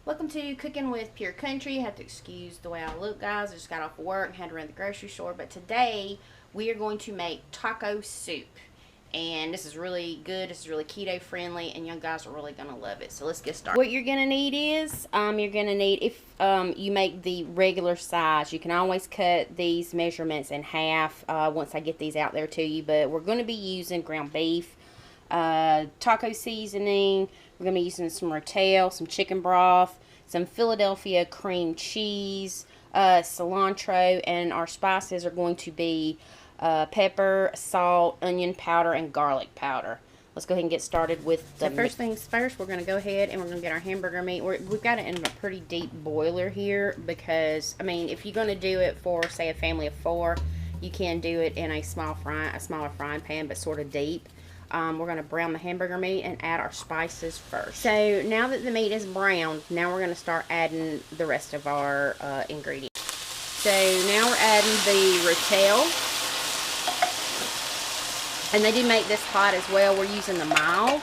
Welcome to Cooking with Pure Country. You have to excuse the way I look, guys. I just got off work and had to run to the grocery store. But today, we are going to make taco soup. And this is really good. This is really keto friendly. And young guys are really going to love it. So let's get started. What you're going to need is, you're going to need, if you make the regular size, you can always cut these measurements in half once I get these out there to you. But we're going to be using ground beef, taco seasoning. We're going to be using some Rotel, some chicken broth, some Philadelphia cream cheese, cilantro, and our spices are going to be pepper, salt, onion powder, and garlic powder. Let's go ahead and get started with the first things first. We're going to go ahead and we're going to get our hamburger meat. We've got it in a pretty deep boiler here because, I mean, if you're going to do it for, say, a family of 4, you can do it in a smaller frying pan, but sort of deep. We're going to brown the hamburger meat and add our spices first. So now that the meat is browned, now we're going to start adding the rest of our ingredients. So now we're adding the Rotel. And they do make this hot as well. We're using the mild.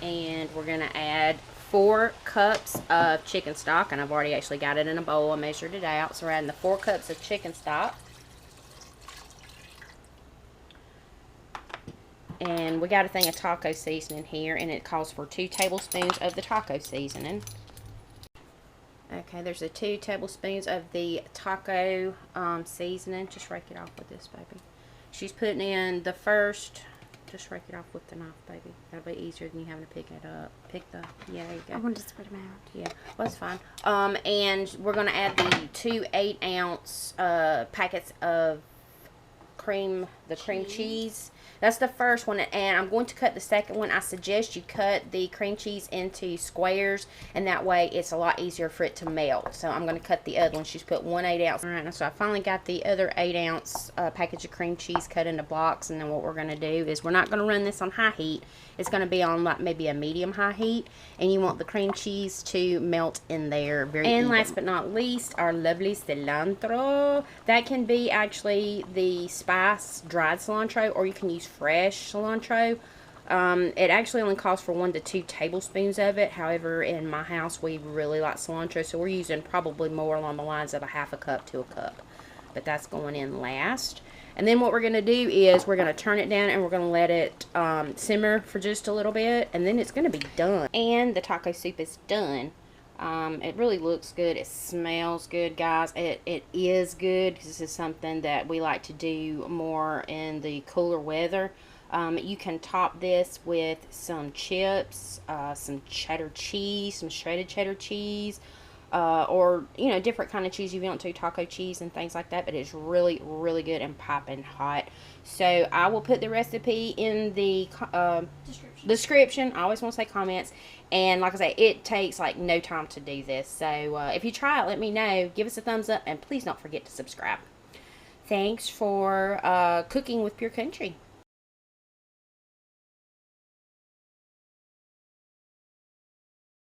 And we're going to add 4 cups of chicken stock. And I've already actually got it in a bowl. I measured it out. So we're adding the 4 cups of chicken stock. And we got a thing of taco seasoning here, and it calls for 2 tablespoons of the taco seasoning. Okay, there's the 2 tablespoons of the taco seasoning. Just rake it off with this, baby. She's putting in the first. Just rake it off with the knife, baby. That'll be easier than you having to pick it up. Yeah, there you go. I wanted to spread them out. Yeah, well, that's fine. And we're going to add the 2 8-ounce packets of cream cheese. That's the first one, and I'm going to cut the second one. I suggest you cut the cream cheese into squares, and that way it's a lot easier for it to melt. So I'm going to cut the other one. She's put 1 8-ounce. All right, so I finally got the other 8-ounce package of cream cheese cut into blocks, and then what we're going to do is we're not going to run this on high heat. It's going to be on like maybe a medium-high heat, and you want the cream cheese to melt in there very evenly. And last but not least, our lovely cilantro. That can be actually the spice dried cilantro, or you can use fresh cilantro. It actually only calls for 1 to 2 tablespoons of it. However, in my house, we really like cilantro, so we're using probably more along the lines of a half a cup to a cup. But that's going in last. And then what we're going to do is we're going to turn it down and we're going to let it simmer for just a little bit. And then it's going to be done. And the taco soup is done. It really looks good. It smells good, guys. It is good because this is something that we like to do more in the cooler weather. You can top this with some chips, some cheddar cheese, some shredded cheddar cheese, or, you know, different kind of cheese if you want to, taco cheese and things like that. But it's really, really good and piping hot. So I will put the recipe in the description. I always want to say comments. And like I say, it takes like no time to do this. So if you try it, let me know. Give us a thumbs up. And please don't forget to subscribe. Thanks for cooking with Pure Country.